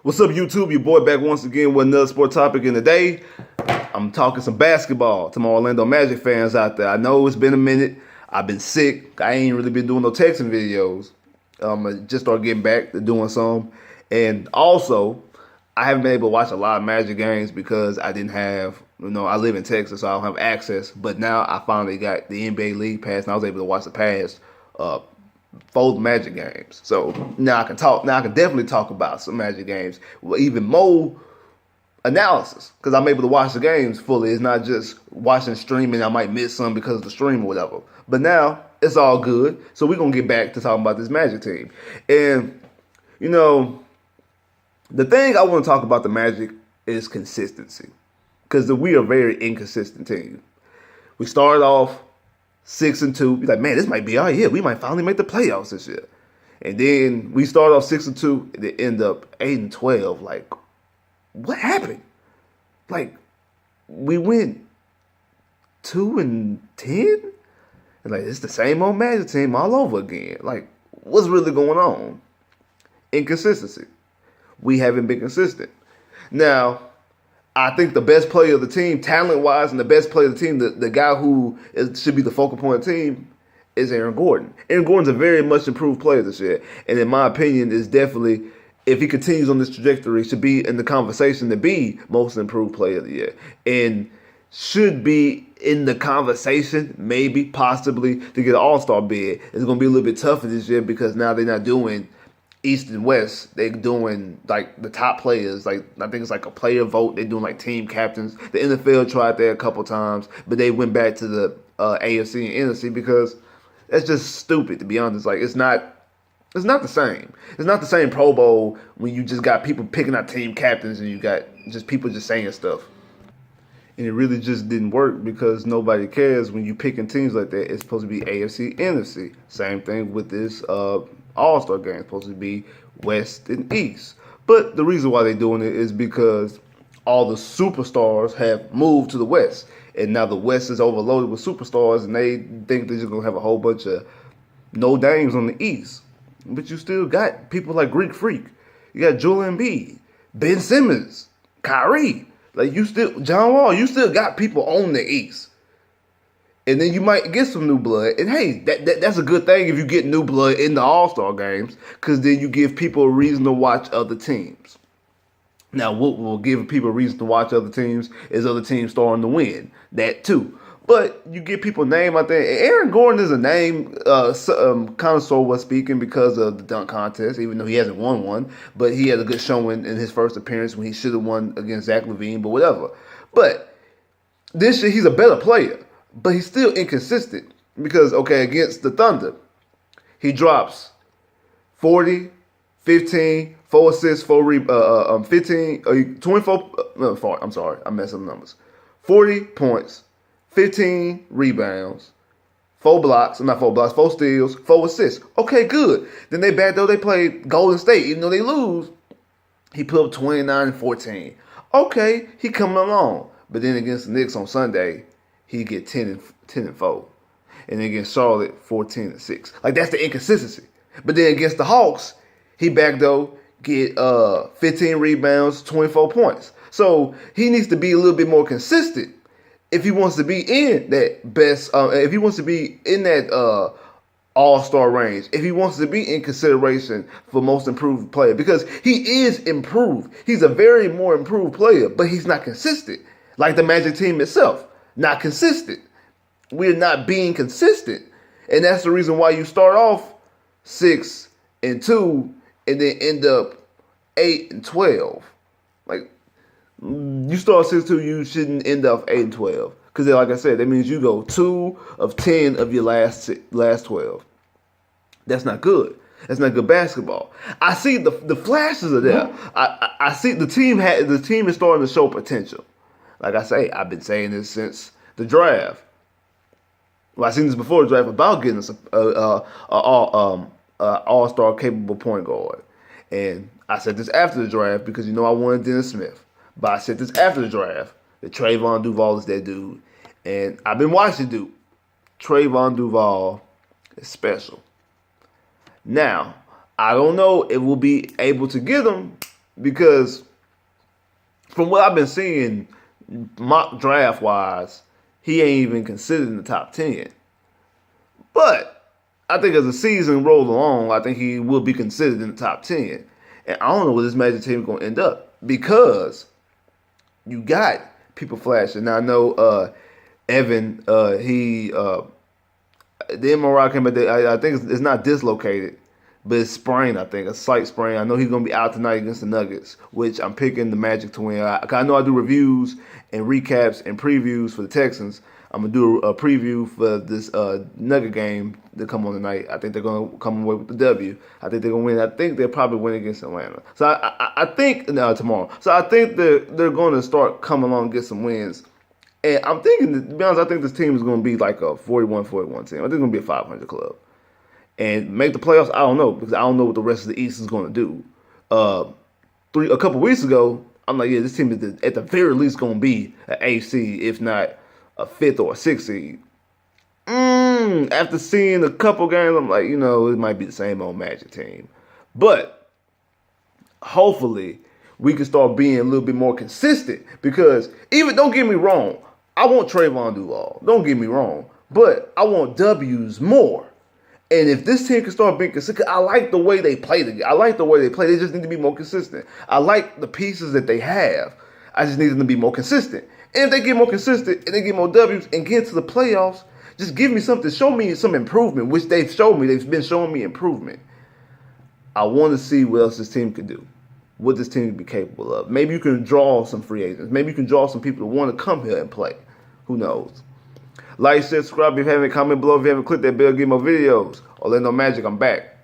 What's up, YouTube? Your boy back once again with another sport topic. And today, I'm talking some basketball to my Orlando Magic fans out there. I know it's been a minute. I've been sick. I ain't really been doing no texting videos. I just started getting back to doing some. And also, I haven't been able to watch a lot of Magic games because I didn't have, I live in Texas, so I don't have access. But now I finally got the NBA League Pass, and I was able to watch the past 4 Magic games. So now I can talk. Now I can definitely talk about some Magic games with even more analysis because I'm able to watch the games fully. It's not just watching streaming. I might miss some because of the stream or whatever. But now it's all good. So we're gonna get back to talking about this Magic team. And the thing I want to talk about the Magic is consistency because we are a very inconsistent team. We started off 6-2. Be like, man, this might be our year. We might finally make the playoffs this year. And then we start off 6-2, and they end up 8-12. Like, what happened? Like, we went 2-10, and like it's the same old Magic team all over again. Like, what's really going on? Inconsistency. We haven't been consistent. Now, I think the best player of the team, talent-wise, and the best player of the team, the guy who should be the focal point of the team, is Aaron Gordon. Aaron Gordon's a very much improved player this year, and in my opinion, is definitely, if he continues on this trajectory, should be in the conversation to be most improved player of the year, and should be in the conversation, maybe, possibly, to get an All-Star bid. It's going to be a little bit tougher this year because now they're not doing East and West. They're doing like the top players. Like, I think it's like a player vote. They're doing like team captains. The NFL tried that a couple times, but they went back to the AFC and NFC because that's just stupid, to be honest. Like, it's not the same. It's not the same Pro Bowl when you just got people picking out team captains and you got just people just saying stuff. And it really just didn't work because nobody cares when you picking teams like that. It's supposed to be AFC, NFC. Same thing with this All-Star game. It's supposed to be West and East. But the reason why they're doing it is because all the superstars have moved to the West. And now the West is overloaded with superstars, and they think they're just going to have a whole bunch of no names on the East. But you still got people like Greek Freak. You got Joel Embiid, Ben Simmons, Kyrie. Like, John Wall, you still got people on the East. And then you might get some new blood. And hey, that's a good thing if you get new blood in the All-Star games, because then you give people a reason to watch other teams. Now, what will give people a reason to watch other teams is other teams starting to win. That too. But you get people a name out there. Aaron Gordon is a name, kind of sort of speaking, because of the dunk contest, even though he hasn't won one. But he had a good showing in his first appearance when he should have won against Zach LaVine, but whatever. But this year, he's a better player. But he's still inconsistent because, okay, against the Thunder, he drops 40, 15, 4 assists, 15, 24, I'm sorry, I messed up the numbers. 40 points, 15 rebounds, 4 steals, 4 assists. Okay, good. Then they played Golden State. Even though they lose, he put up 29 and 14. Okay, he coming along. But then against the Knicks on Sunday, he get 10 and 4. And then against Charlotte, 14 and 6. Like, that's the inconsistency. But then against the Hawks, he back though get 15 rebounds, 24 points. So he needs to be a little bit more consistent if he wants to be in that best, if he wants to be in that All-Star range, if he wants to be in consideration for most improved player, because he is improved. He's a very more improved player, but he's not consistent. Like the Magic team itself, not consistent. We're not being consistent. And that's the reason why you start off 6-2 and then end up 8-12. Like, you start 6-2, you shouldn't end up 8-12. Because like I said, that means you go 2 of 10 of your last 12. That's not good. That's not good basketball. I see the flashes are there. I see the team is starting to show potential. Like I say, I've been saying this since the draft. Well, I've seen this before the draft about getting us all-star capable point guard. And I said this after the draft because, I wanted Dennis Smith. But I said this after the draft that Trayvon Duval is that dude. And I've been watching dude. Trayvon Duval is special. Now, I don't know if we'll be able to get him because from what I've been seeing, mock draft wise, he ain't even considered in the top 10. But I think as the season rolls along, I think he will be considered in the top 10. And I don't know where this Magic team is going to end up because you got people flashing. Now I know Evan, the MRI came back. I think it's not dislocated, but it's sprained. I think a slight sprain. I know he's going to be out tonight against the Nuggets, which I'm picking the Magic to win. I know I do reviews and recaps and previews for the Texans. I'm gonna do a preview for this Nugget game that come on tonight. I think they're gonna come away with the W. I think they're gonna win. I think they'll probably win against Atlanta. So I think tomorrow. So I think they're gonna start coming along and get some wins. And I'm thinking, to be honest, I think this team is gonna be like a 41-41 team. I think it's gonna be a 500 club and make the playoffs. I don't know because I don't know what the rest of the East is gonna do. A couple weeks ago, I'm like, yeah, this team is at the very least gonna be an AC, if not a 5th or a 6th seed. After seeing a couple games, I'm like, it might be the same old Magic team. But hopefully we can start being a little bit more consistent because don't get me wrong, I want Trayvon Duval. Don't get me wrong. But I want W's more. And if this team can start being consistent, I like the way they play. I like the way they play. They just need to be more consistent. I like the pieces that they have. I just need them to be more consistent. And if they get more consistent and they get more W's and get to the playoffs, just give me something. Show me some improvement, which they've showed me. They've been showing me improvement. I want to see what else this team can do, what this team can be capable of. Maybe you can draw some free agents. Maybe you can draw some people who want to come here and play. Who knows? Like, share, subscribe if you haven't, comment below if you haven't clicked that bell, get more videos. Orlando Magic, I'm back.